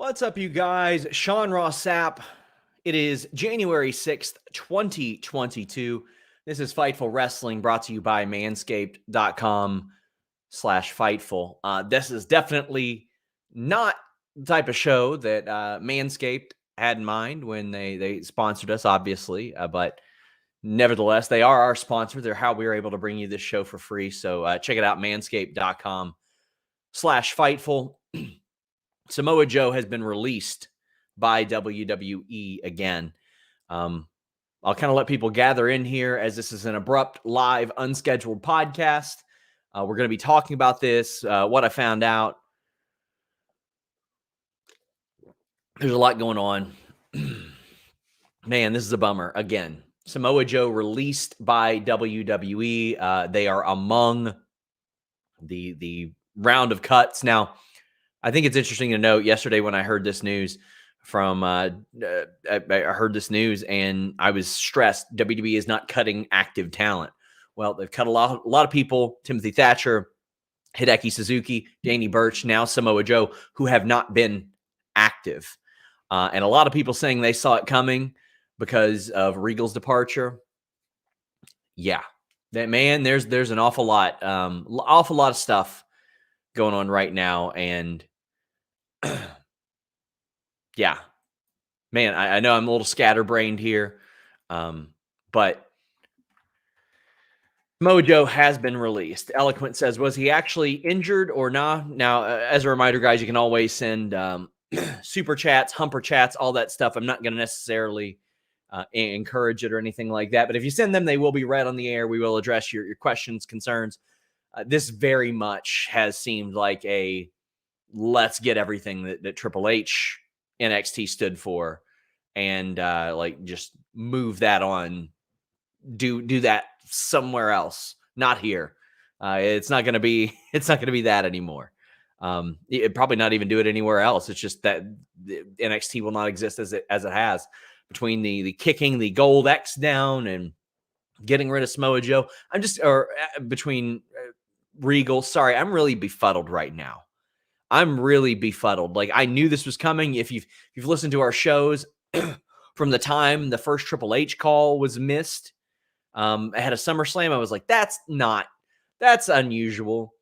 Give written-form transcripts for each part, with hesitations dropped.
What's up, you guys? Sean Ross Sapp. It is January 6th, 2022. This is Fightful Wrestling brought to you by manscaped.com/Fightful. This is definitely not the type of show that Manscaped had in mind when they sponsored us, obviously. But nevertheless, they are our sponsor. They're how we were able to bring you this show for free. So check it out, manscaped.com/Fightful. Samoa Joe has been released by WWE again. I'll kind of let people gather in here as this is an abrupt, live, unscheduled podcast. We're going to be talking about this, what I found out. There's a lot going on. Man, this is a bummer. Again, Samoa Joe released by WWE. They are among the round of cuts. Now, I think it's interesting to note yesterday when I heard this news I heard this news and I was stressed. WWE is not cutting active talent. Well, they've cut a lot of people, Timothy Thatcher, Hideki Suzuki, Danny Burch, now Samoa Joe, who have not been active. And a lot of people saying they saw it coming because of Regal's departure. Yeah, that man, there's an awful lot of stuff going on right now. And yeah, man, I know I'm a little scatterbrained here, but Samoa Joe has been released. Eloquent says, was he actually injured or not? Now, as a reminder, guys, you can always send super chats, humper chats, all that stuff. I'm not going to necessarily encourage it or anything like that, but if you send them, they will be read on the air. We will address your questions, concerns. This very much has seemed like a let's get everything that Triple H NXT stood for and just move that on, do that somewhere else, not here. It's not going to be that anymore. It probably not even do it anywhere else. It's just that the NXT will not exist as it has, between the kicking the gold X down and getting rid of Samoa Joe. Between Regal. Sorry, I'm really befuddled right now. I'm really befuddled. Like, I knew this was coming. If you've listened to our shows from the time the first Triple H call was missed ahead of SummerSlam, I was like, that's unusual.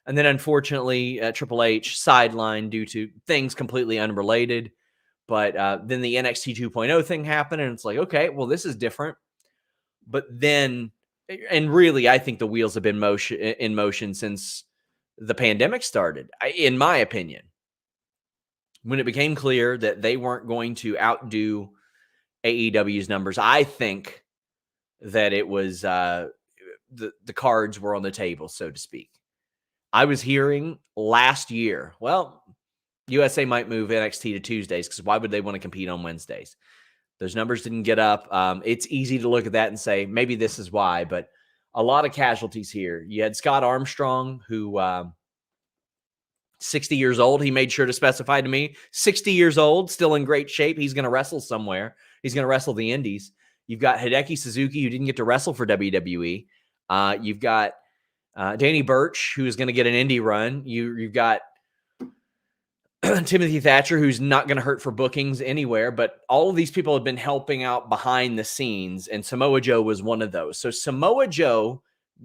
And then unfortunately, Triple H sidelined due to things completely unrelated. But then the NXT 2.0 thing happened, and it's like, okay, well, this is different. But then, and really, I think the wheels have been in motion since the pandemic started, in my opinion. When it became clear that they weren't going to outdo AEW's numbers, I think that it was the cards were on the table, so to speak. I was hearing last year, well, USA might move NXT to Tuesdays because why would they want to compete on Wednesdays? Those numbers didn't get up. It's easy to look at that and say, maybe this is why, but a lot of casualties here. You had Scott Armstrong, who 60 years old. He made sure to specify to me, 60 years old, still in great shape. He's going to wrestle somewhere. He's going to wrestle the Indies. You've got Hideki Suzuki, who didn't get to wrestle for WWE. You've got Danny Burch, who is going to get an indie run. You've got Timothy Thatcher, who's not going to hurt for bookings anywhere, but all of these people have been helping out behind the scenes, and Samoa Joe was one of those. So Samoa Joe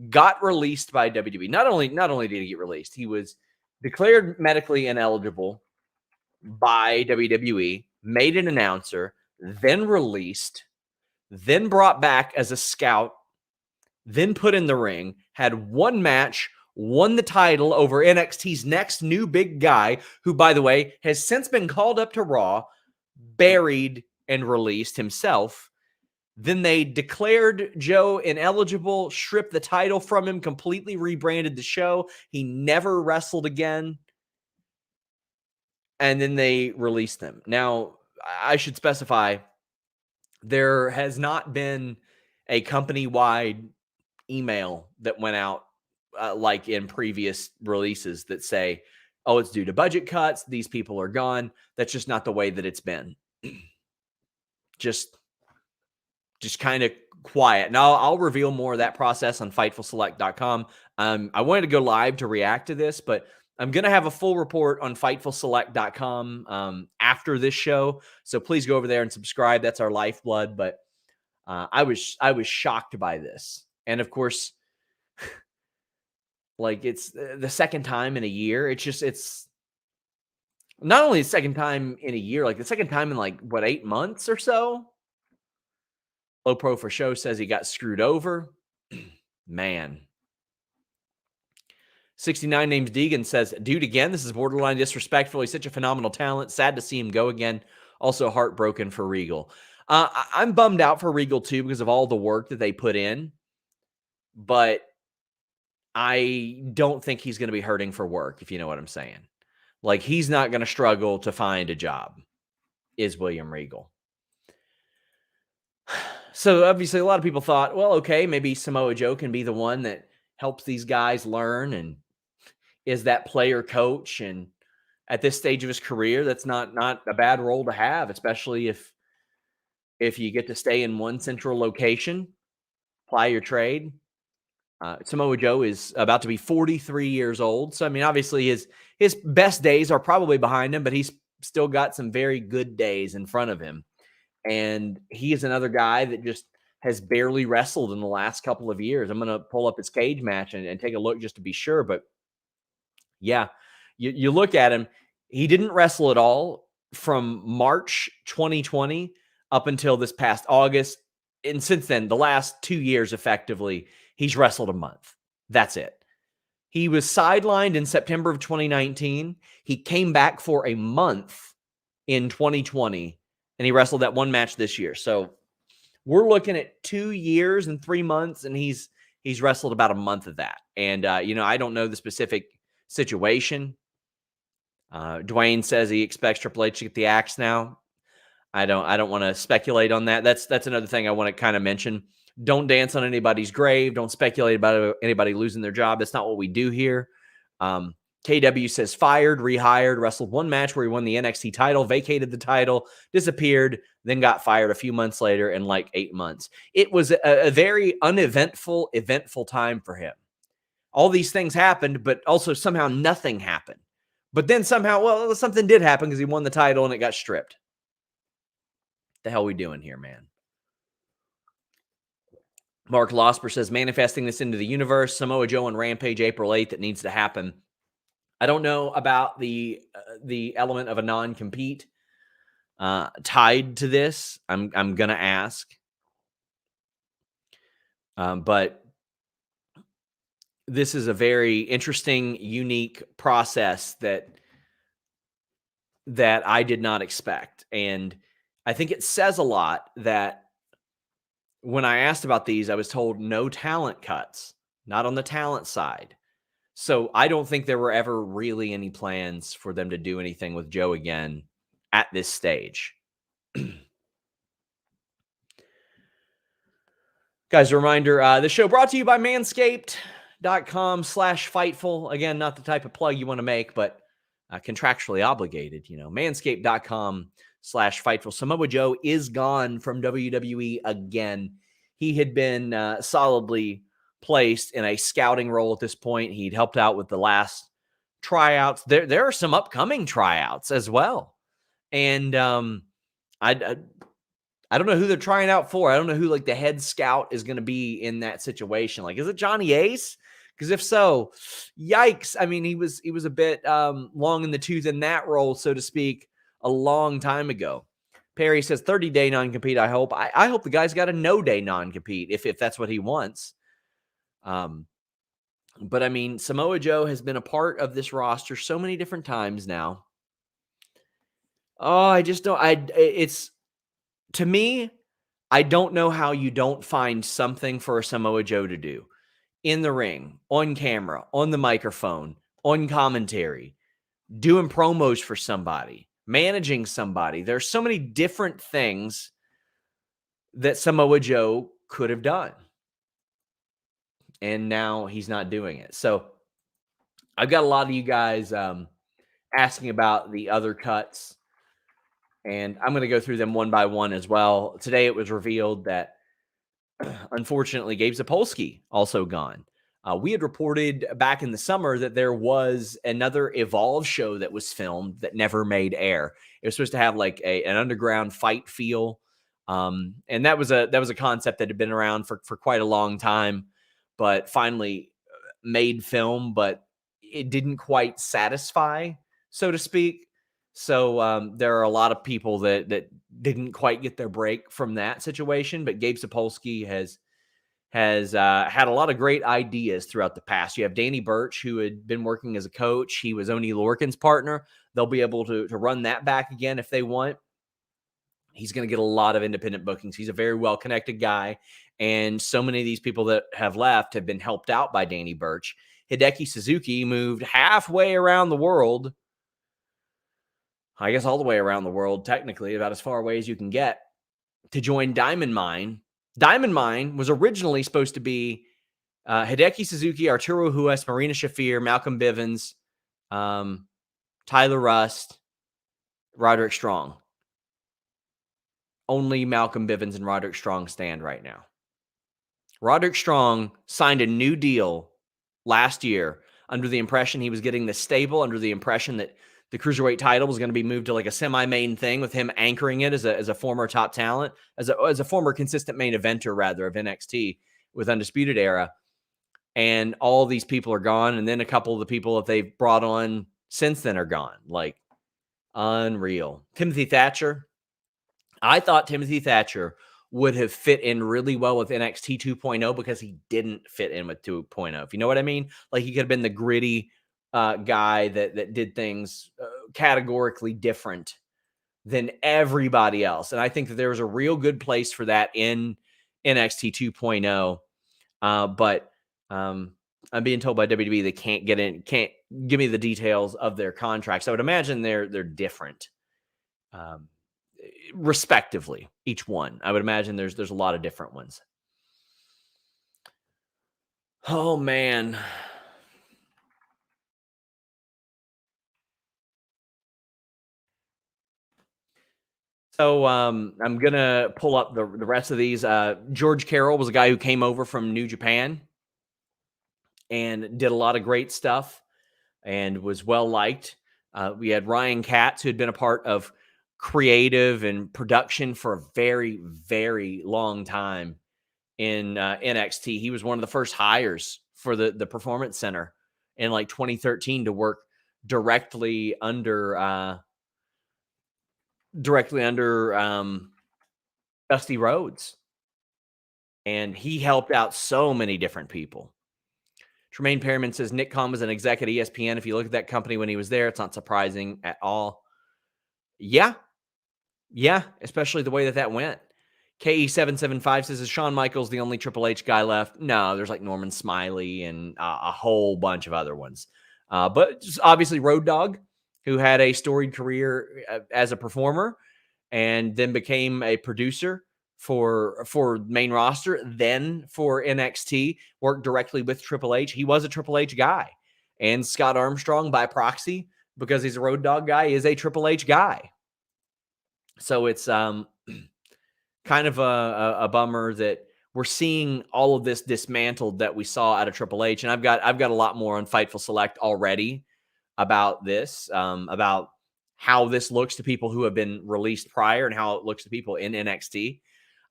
got released by WWE. Not only did he get released, he was declared medically ineligible by WWE, made an announcer, then released, then brought back as a scout, then put in the ring, had one match, won the title over NXT's next new big guy, who, by the way, has since been called up to Raw, buried, and released himself. Then they declared Joe ineligible, stripped the title from him, completely rebranded the show. He never wrestled again. And then they released him. Now, I should specify, there has not been a company-wide email that went out like in previous releases that say, oh, it's due to budget cuts, these people are gone. That's just not the way that it's been. just kind of quiet. Now, I'll reveal more of that process on FightfulSelect.com. I wanted to go live to react to this, but I'm going to have a full report on FightfulSelect.com after this show. So please go over there and subscribe. That's our lifeblood. But I was shocked by this. And of course, like it's the second time in a year. It's not only the second time in a year, like the second time in 8 months or so. Low Pro for Show says he got screwed over. Man. 69 names Deegan says, dude, again, this is borderline disrespectful. He's such a phenomenal talent. Sad to see him go again. Also heartbroken for Regal. I'm bummed out for Regal too because of all the work that they put in. But I don't think he's going to be hurting for work, if you know what I'm saying. Like, he's not going to struggle to find a job, is William Regal. So obviously a lot of people thought, well, okay, maybe Samoa Joe can be the one that helps these guys learn and is that player coach. And at this stage of his career, that's not a bad role to have, especially if you get to stay in one central location, apply your trade. Samoa Joe is about to be 43 years old. So, I mean, obviously his best days are probably behind him, but he's still got some very good days in front of him. And he is another guy that just has barely wrestled in the last couple of years. I'm going to pull up his cage match and take a look just to be sure. But yeah, you look at him, he didn't wrestle at all from March 2020 up until this past August. And since then, the last 2 years, effectively, he's wrestled a month. That's it. He was sidelined in September of 2019. He came back for a month in 2020. And he wrestled that one match this year. So we're looking at 2 years and 3 months, and he's wrestled about a month of that. And, I don't know the specific situation. Dwayne says he expects Triple H to get the axe now. I don't want to speculate on that. That's another thing I want to kind of mention. Don't dance on anybody's grave. Don't speculate about anybody losing their job. That's not what we do here. KW says fired, rehired, wrestled one match where he won the NXT title, vacated the title, disappeared, then got fired a few months later in 8 months. It was a very uneventful, eventful time for him. All these things happened, but also somehow nothing happened. But then somehow, well, something did happen because he won the title and it got stripped. The hell are we doing here, man? Mark Losper says, manifesting this into the universe, Samoa Joe and Rampage April 8th. It needs to happen. I don't know about the element of a non-compete tied to this. I'm gonna ask, but this is a very interesting, unique process that I did not expect, and I think it says a lot that when I asked about these, I was told no talent cuts, not on the talent side. So I don't think there were ever really any plans for them to do anything with Joe again at this stage. Guys, a reminder, the show brought to you by manscaped.com/fightful. Again, not the type of plug you want to make, but contractually obligated, manscaped.com/fightful. Samoa Joe is gone from WWE again. He had been solidly placed in a scouting role at this point. He'd helped out with the last tryouts. There are some upcoming tryouts as well. And I don't know who they're trying out for. I don't know who the head scout is going to be in that situation. Is it Johnny Ace? Because if so, yikes. I mean, he was a bit long in the tooth in that role, so to speak, a long time ago. Perry says 30-day non-compete, I hope. I hope the guy's got a no-day non-compete if that's what he wants. But I mean, Samoa Joe has been a part of this roster so many different times now. Oh, I just don't. To me, I don't know how you don't find something for a Samoa Joe to do in the ring, on camera, on the microphone, on commentary, doing promos for somebody, managing somebody. There's so many different things that Samoa Joe could have done. And now he's not doing it. So I've got a lot of you guys asking about the other cuts, and I'm going to go through them one by one as well. Today it was revealed that, unfortunately, Gabe Sapolsky also gone. We had reported back in the summer that there was another Evolve show that was filmed that never made air. It was supposed to have like an underground fight feel, and that was a concept that had been around for quite a long time, but finally made film, but it didn't quite satisfy, so to speak. So there are a lot of people that didn't quite get their break from that situation. But Gabe Sapolsky has had a lot of great ideas throughout the past. You have Danny Burch, who had been working as a coach. He was Oni Lorcan's partner. They'll be able to run that back again if they want. He's going to get a lot of independent bookings. He's a very well-connected guy. And so many of these people that have left have been helped out by Danny Burch. Hideki Suzuki moved halfway around the world. I guess all the way around the world, technically, about as far away as you can get, to join Diamond Mine. Diamond Mine was originally supposed to be Hideki Suzuki, Arturo Hues, Marina Shafir, Malcolm Bivens, Tyler Rust, Roderick Strong. Only Malcolm Bivens and Roderick Strong stand right now. Roderick Strong signed a new deal last year under the impression he was getting the stable, under the impression that the cruiserweight title was going to be moved to like a semi-main thing with him anchoring it as a former top talent, as a former consistent main eventer, rather, of NXT with Undisputed Era. And all these people are gone. And then a couple of the people that they've brought on since then are gone. Like, unreal. Timothy Thatcher. I thought Timothy Thatcher would have fit in really well with NXT 2.0 because he didn't fit in with 2.0. If you know what I mean? Like, he could have been the gritty guy that did things categorically different than everybody else. And I think that there was a real good place for that in NXT 2.0. But I'm being told by WWE they can't can't give me the details of their contracts. I would imagine they're different, respectively, each one. I would imagine there's a lot of different ones. Oh, man. So I'm going to pull up the rest of these. George Carroll was a guy who came over from New Japan and did a lot of great stuff and was well liked. We had Ryan Katz, who had been a part of creative and production for a very, very long time in NXT. He was one of the first hires for the Performance Center in like 2013 to work directly under Dusty Rhodes. And he helped out so many different people. Tremaine Perriman says Nick Khan was an exec at ESPN. If you look at that company when he was there, it's not surprising at all. Yeah, especially the way that went. KE775 says, is Shawn Michaels the only Triple H guy left? No, there's like Norman Smiley and a whole bunch of other ones. But just obviously Road Dogg, who had a storied career as a performer and then became a producer for main roster, then for NXT, worked directly with Triple H. He was a Triple H guy. And Scott Armstrong, by proxy, because he's a Road Dogg guy, is a Triple H guy. So it's kind of a bummer that we're seeing all of this dismantled that we saw out of Triple H. And I've got a lot more on Fightful Select already about this, about how this looks to people who have been released prior and how it looks to people in NXT.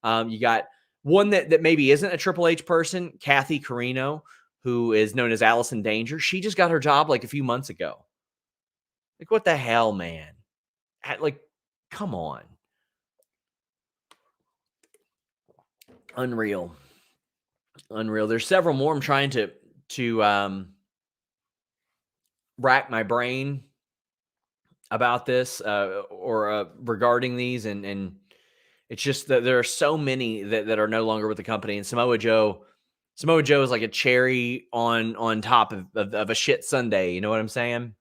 You got one that maybe isn't a Triple H person, Kathy Carino, who is known as Allison Danger. She just got her job like a few months ago. Like, what the hell, man? Like, come on. Unreal. There's several more. I'm trying to rack my brain about this or regarding these, and it's just that there are so many that are no longer with the company. And Samoa Joe is like a cherry on top of a shit sundae. You know what I'm saying?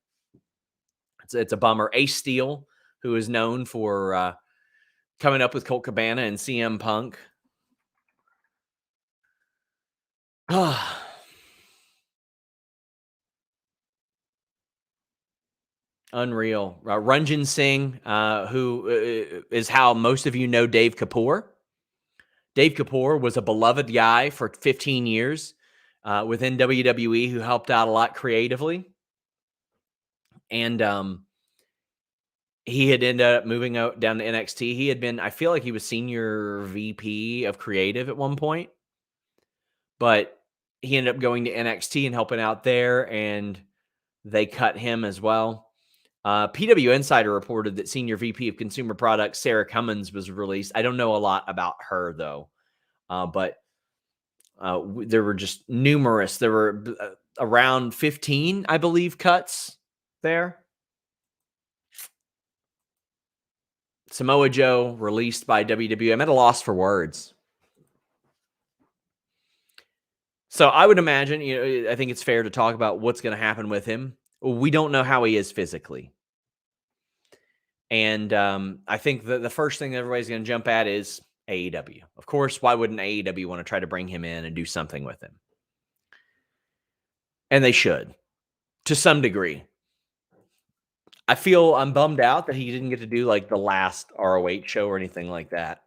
It's a bummer. Ace Steel, who is known for coming up with Colt Cabana and CM Punk. Unreal. Ranjan Singh, who is how most of you know Dave Kapoor. Dave Kapoor was a beloved guy for 15 years. within WWE who helped out a lot creatively. And he had ended up moving out down to NXT. He had been, I feel like he was senior VP of creative at one point, but he ended up going to NXT and helping out there, and they cut him as well. PW Insider reported that Senior VP of Consumer Products, Sarah Cummins, was released. I don't know a lot about her, though, but there were just numerous. There were around 15, I believe, cuts there. Samoa Joe released by WWE. I'm at a loss for words. So I would imagine, I think it's fair to talk about what's going to happen with him. We don't know how he is physically. And I think the first thing that everybody's going to jump at is AEW. Of course, why wouldn't AEW want to try to bring him in and do something with him? And they should, to some degree. I'm bummed out that he didn't get to do like the last ROH show or anything like that.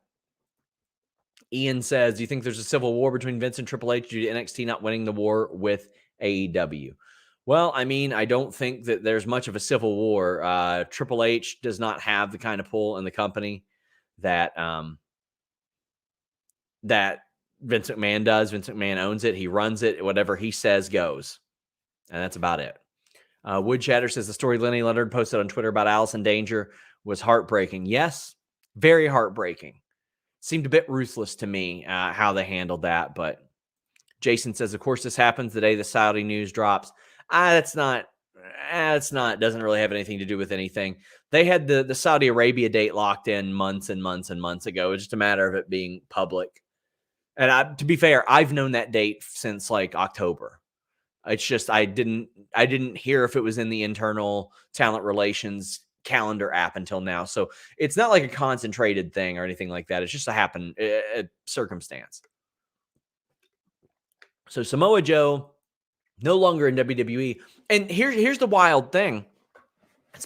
Ian says, do you think there's a civil war between Vince and Triple H due to NXT not winning the war with AEW? Well, I mean, I don't think that there's much of a civil war. Triple H does not have the kind of pull in the company that that Vince McMahon does. Vince McMahon owns it. He runs it. Whatever he says goes. And that's about it. Wood Chatter says the story Lenny Leonard posted on Twitter about Allison Danger was heartbreaking. Yes, very heartbreaking. Seemed a bit ruthless to me how they handled that. But Jason says, of course, this happens the day the Saudi news drops. That's not, doesn't really have anything to do with anything. They had the Saudi Arabia date locked in months and months and months ago. It's just a matter of it being public. And to be fair, I've known that date since like October. It's just I didn't hear if it was in the internal talent relations calendar app until now. So it's not like a concentrated thing or anything like that. It's just a circumstance. So Samoa Joe no longer in WWE. And here's the wild thing.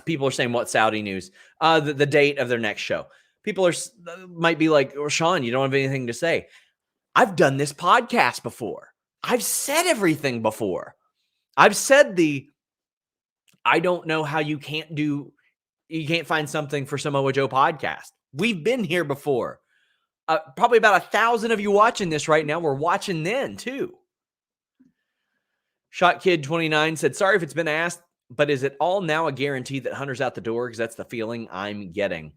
People are saying, what Saudi news? The date of their next show. People might be like, oh, Sean, you don't have anything to say. I've done this podcast before. I've said everything before. I've said I don't know how you can't find something for Samoa Joe podcast. We've been here before. Probably about 1,000 of you watching this right now. We're watching then too. Shot Kid 29 said, sorry if it's been asked, but is it all now a guarantee that Hunter's out the door? Because that's the feeling I'm getting.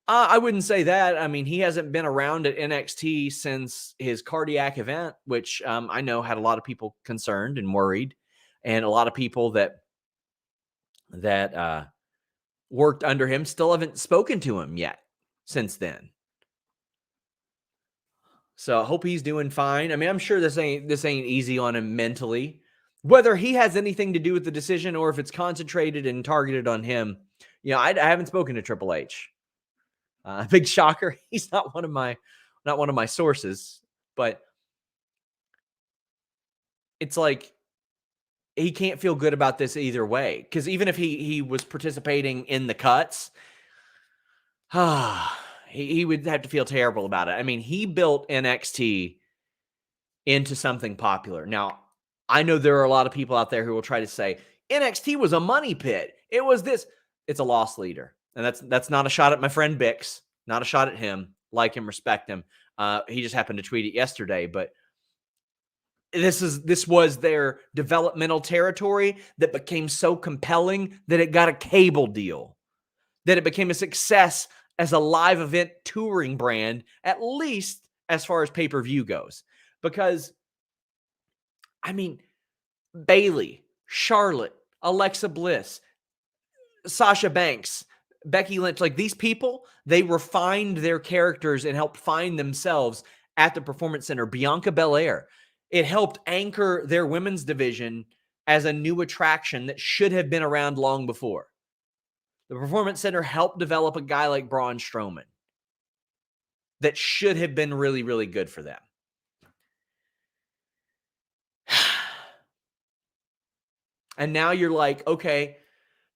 I wouldn't say that. I mean, he hasn't been around at NXT since his cardiac event, which I know had a lot of people concerned and worried, and a lot of people that worked under him still haven't spoken to him yet since then. So I hope he's doing fine. I mean, I'm sure this ain't easy on him mentally. Whether he has anything to do with the decision or if it's concentrated and targeted on him, I haven't spoken to Triple H. Big shocker. He's not one of my sources, but it's like he can't feel good about this either way. Because even if he was participating in the cuts, he would have to feel terrible about it. I mean, he built NXT into something popular. Now, I know there are a lot of people out there who will try to say NXT was a money pit. It was this. It's a loss leader. And that's not a shot at my friend Bix. Not a shot at him. Like him, respect him. He just happened to tweet it yesterday, but this was their developmental territory that became so compelling that it got a cable deal, that it became a success as a live event touring brand, at least as far as pay-per-view goes. Because, I mean, Bayley, Charlotte, Alexa Bliss, Sasha Banks, Becky Lynch, like these people, they refined their characters and helped find themselves at the Performance Center. Bianca Belair, it helped anchor their women's division as a new attraction that should have been around long before. The Performance Center helped develop a guy like Braun Strowman that should have been really, really good for them. And now you're like, okay,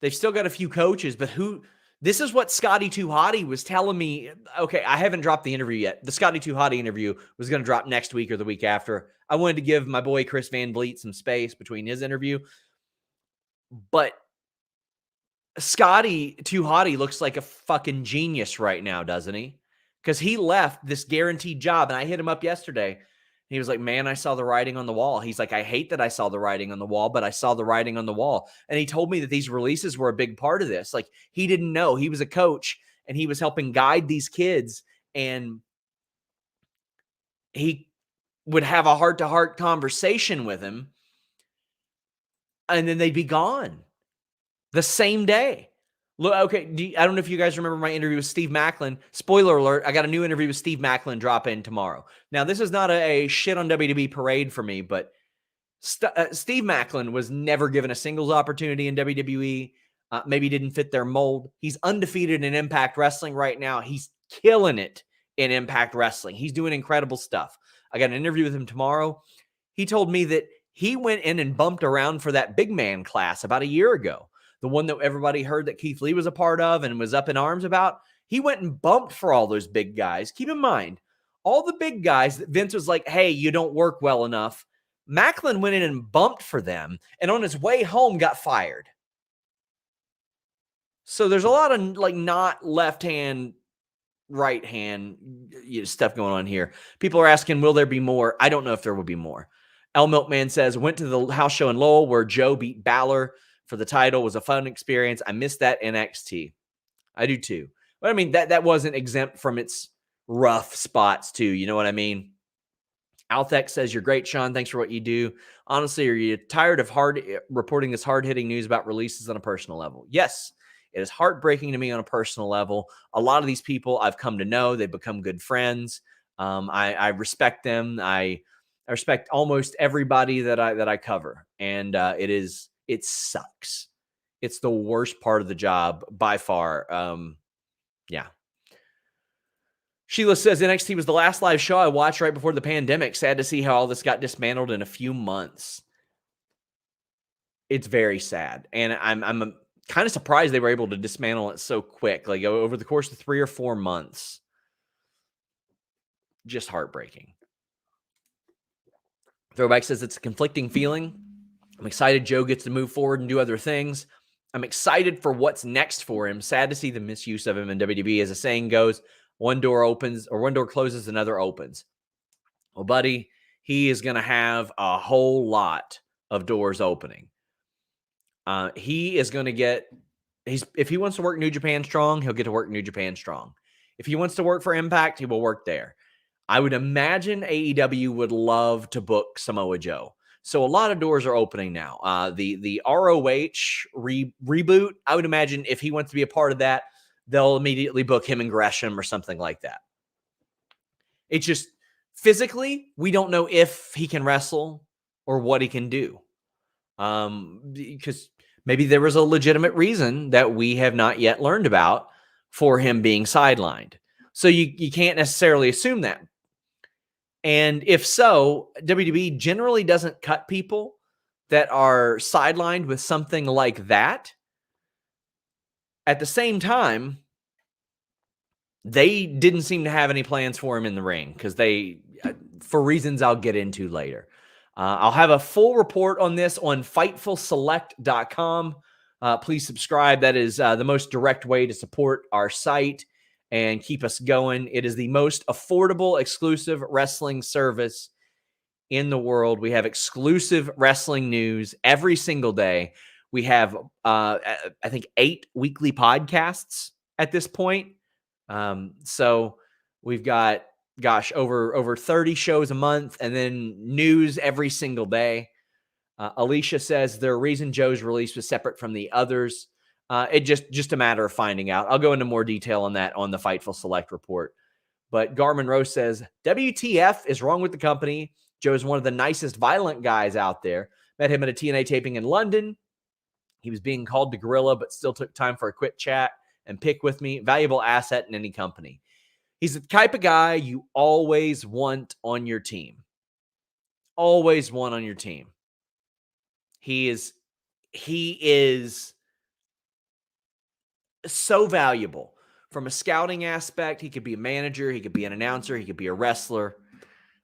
they've still got a few coaches, but who This is what Scotty Too Hottie was telling me. Okay, I haven't dropped the interview yet. The Scotty Too Hottie interview was going to drop next week or the week after. I wanted to give my boy Chris Van Vliet some space between his interview. But Scotty Too Hottie looks like a fucking genius right now, doesn't he? Because he left this guaranteed job, and I hit him up yesterday. He was like, man, I saw the writing on the wall. He's like, I hate that I saw the writing on the wall, but I saw the writing on the wall. And he told me that these releases were a big part of this. Like, he didn't know. He was a coach, and he was helping guide these kids, and he would have a heart-to-heart conversation with him, and then they'd be gone the same day. Look, okay, I don't know if you guys remember my interview with Steve Macklin. Spoiler alert, I got a new interview with Steve Macklin drop in tomorrow. Now, this is not a shit on WWE parade for me, but Steve Macklin was never given a singles opportunity in WWE. Maybe didn't fit their mold. He's undefeated in Impact Wrestling right now. He's killing it in Impact Wrestling. He's doing incredible stuff. I got an interview with him tomorrow. He told me that he went in and bumped around for that big man class about a year ago. The one that everybody heard that Keith Lee was a part of and was up in arms about. He went and bumped for all those big guys. Keep in mind, all the big guys that Vince was like, hey, you don't work well enough. Macklin went in and bumped for them, and on his way home got fired. So there's a lot of like not left hand, right hand stuff going on here. People are asking, will there be more? I don't know if there will be more. El Milkman says, went to the house show in Lowell where Joe beat Balor for the title. Was a fun experience. I missed that NXT. I do too. But I mean, that wasn't exempt from its rough spots too. You know what I mean? Althek says, you're great, Sean. Thanks for what you do. Honestly, are you tired of reporting this hard-hitting news about releases on a personal level? Yes, it is heartbreaking to me on a personal level. A lot of these people I've come to know. They've become good friends. I respect them. I respect almost everybody that I cover. And it sucks. It's the worst part of the job by far. Yeah. Sheila says NXT was the last live show I watched right before the pandemic. Sad to see how all this got dismantled in a few months. It's very sad. And I'm kind of surprised they were able to dismantle it so quick, like over the course of 3 or 4 months. Just heartbreaking. Throwback says it's a conflicting feeling. I'm excited Joe gets to move forward and do other things. I'm excited for what's next for him. Sad to see the misuse of him in WWE. As the saying goes, one door opens or one door closes, another opens. Well, buddy, he is going to have a whole lot of doors opening. He is going to get, if he wants to work New Japan Strong, he'll get to work New Japan Strong. If he wants to work for Impact, he will work there. I would imagine AEW would love to book Samoa Joe. So a lot of doors are opening now. The ROH reboot, I would imagine if he wants to be a part of that, they'll immediately book him and Gresham or something like that. It's just physically, we don't know if he can wrestle or what he can do. Because maybe there was a legitimate reason that we have not yet learned about for him being sidelined. So you can't necessarily assume that. And if so, WWE generally doesn't cut people that are sidelined with something like that. At the same time, they didn't seem to have any plans for him in the ring because for reasons I'll get into later. I'll have a full report on this on FightfulSelect.com. Please subscribe. That is the most direct way to support our site and keep us going. It is the most affordable, exclusive wrestling service in the world. We have exclusive wrestling news every single day. We have, I think, 8 weekly podcasts at this point. So we've got, over 30 shows a month and then news every single day. Alicia says the reason Joe's release was separate from the others. It just a matter of finding out. I'll go into more detail on that on the Fightful Select report. But Garmin Rose says, WTF is wrong with the company. Joe's one of the nicest violent guys out there. Met him at a TNA taping in London. He was being called to Gorilla, but still took time for a quick chat and pick with me. Valuable asset in any company. He's the type of guy you always want on your team. Always want on your team. He is So valuable from a scouting aspect. He could be a manager. He could be an announcer. He could be a wrestler.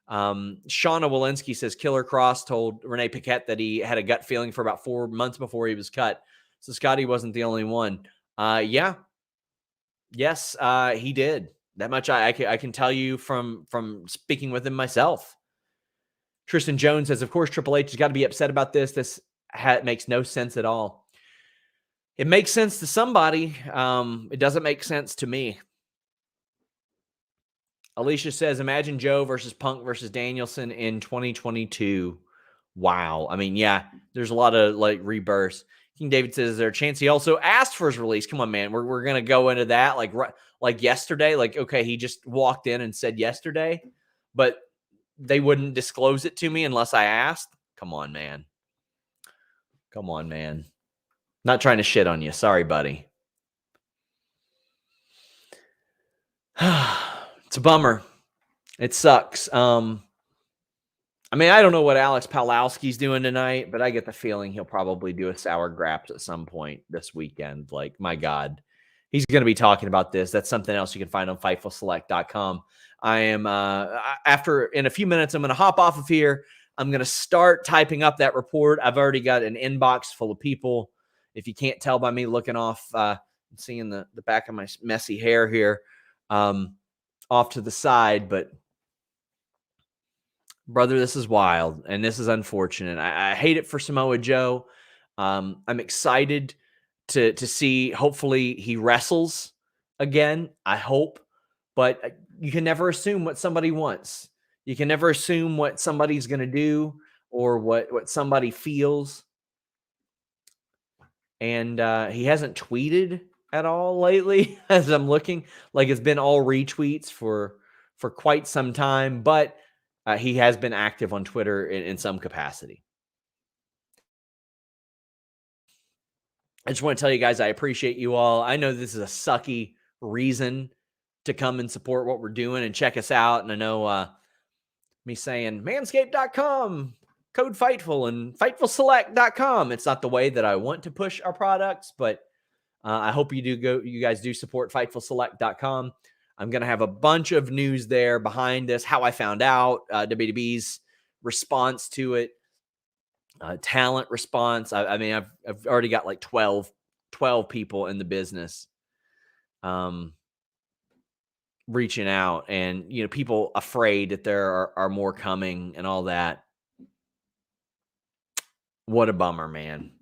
Shauna Walensky says Killer Cross told Renee Paquette that he had a gut feeling for about 4 months before he was cut. So Scotty wasn't the only one. Yeah. Yes, he did. That much I can tell you from speaking with him myself. Tristan Jones says, of course, Triple H has got to be upset about this. This makes no sense at all. It makes sense to somebody. It doesn't make sense to me. Alicia says, imagine Joe versus Punk versus Danielson in 2022. Wow. I mean, yeah, there's a lot of like rebirths. King David says, is there a chance he also asked for his release? Come on, man. We're going to go into that like yesterday. Like, okay, he just walked in and said yesterday, but they wouldn't disclose it to me unless I asked. Come on, man. Come on, man. Not trying to shit on you. Sorry, buddy. It's a bummer. It sucks. I mean, I don't know what Alex Palowski's doing tonight, but I get the feeling he'll probably do a sour graps at some point this weekend. Like, my God, he's going to be talking about this. That's something else you can find on FightfulSelect.com. I am, in a few minutes, I'm going to hop off of here. I'm going to start typing up that report. I've already got an inbox full of people. If you can't tell by me looking off, seeing the back of my messy hair here, off to the side, but brother, this is wild and this is unfortunate. I hate it for Samoa Joe. I'm excited to see. Hopefully, he wrestles again. I hope, but you can never assume what somebody wants. You can never assume what somebody's going to do or what somebody feels. And he hasn't tweeted at all lately, as I'm looking. Like, it's been all retweets for quite some time, but he has been active on Twitter in some capacity. I just want to tell you guys, I appreciate you all. I know this is a sucky reason to come and support what we're doing and check us out. And I know me saying manscaped.com, code Fightful, and FightfulSelect.com. It's not the way that I want to push our products, but I hope you guys do support FightfulSelect.com. I'm going to have a bunch of news there behind this, how I found out, WWE's response to it, talent response. I mean, I've already got like 12 people in the business reaching out, and, you know, people afraid that there are more coming and all that. What a bummer, man.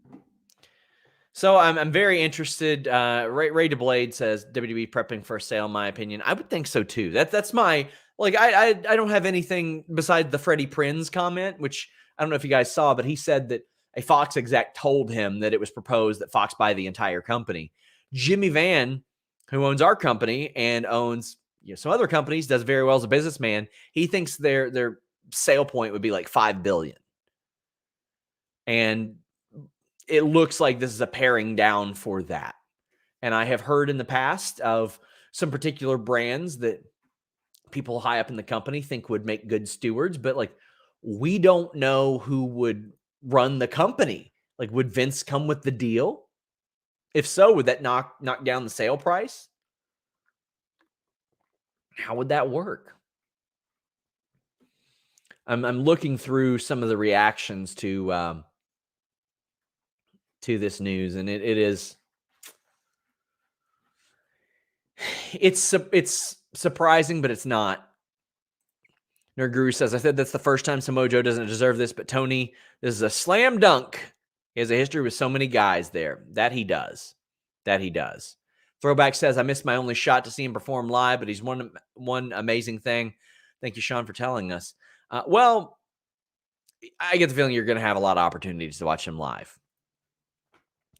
So I'm very interested. Ray DeBlade says WWE prepping for a sale. In my opinion, I would think so too. That's my, like, I don't have anything besides the Freddie Prinze comment, which I don't know if you guys saw, but he said that a Fox exec told him that it was proposed that Fox buy the entire company. Jimmy Van, who owns our company and owns, you know, some other companies, does very well as a businessman. He thinks their sale point would be like $5 billion, and it looks like this is a paring down for that. And I have heard in the past of some particular brands that people high up in the company think would make good stewards, but like, we don't know who would run the company. Like, would Vince come with the deal? If so, would that knock down the sale price? How would that work? I'm looking through some of the reactions to this news, and it's surprising, but it's not. Nerd Guru says, I said that's the first time Samoa Joe doesn't deserve this, but Tony, this is a slam dunk. He has a history with so many guys there. That he does. Throwback says, I missed my only shot to see him perform live, but he's one amazing thing. Thank you, Sean, for telling us. Well, I get the feeling you're going to have a lot of opportunities to watch him live.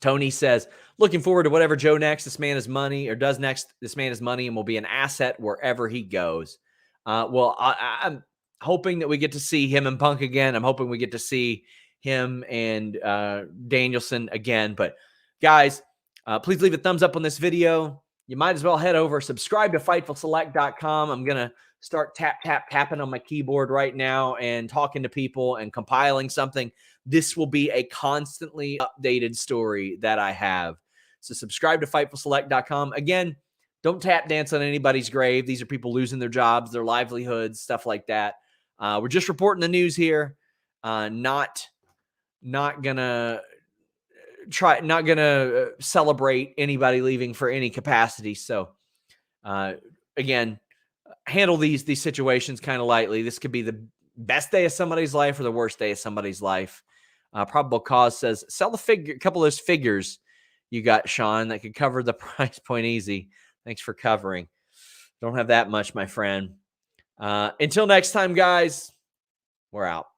Tony says, looking forward to whatever Joe next. This man is money, or does next. This man is money and will be an asset wherever he goes. Well, I'm hoping that we get to see him and Punk again. I'm hoping we get to see him and Danielson again. But guys, please leave a thumbs up on this video. You might as well head over, subscribe to FightfulSelect.com. I'm going to start tapping on my keyboard right now and talking to people and compiling something. This will be a constantly updated story that I have. So subscribe to FightfulSelect.com. Again, don't tap dance on anybody's grave. These are people losing their jobs, their livelihoods, stuff like that. We're just reporting the news here. Not gonna celebrate anybody leaving for any capacity. So again, handle these situations kind of lightly. This could be the best day of somebody's life or the worst day of somebody's life. Probable Cause says, sell a couple of those figures you got, Sean, that could cover the price point easy. Thanks for covering. Don't have that much, my friend. Until next time, guys, we're out.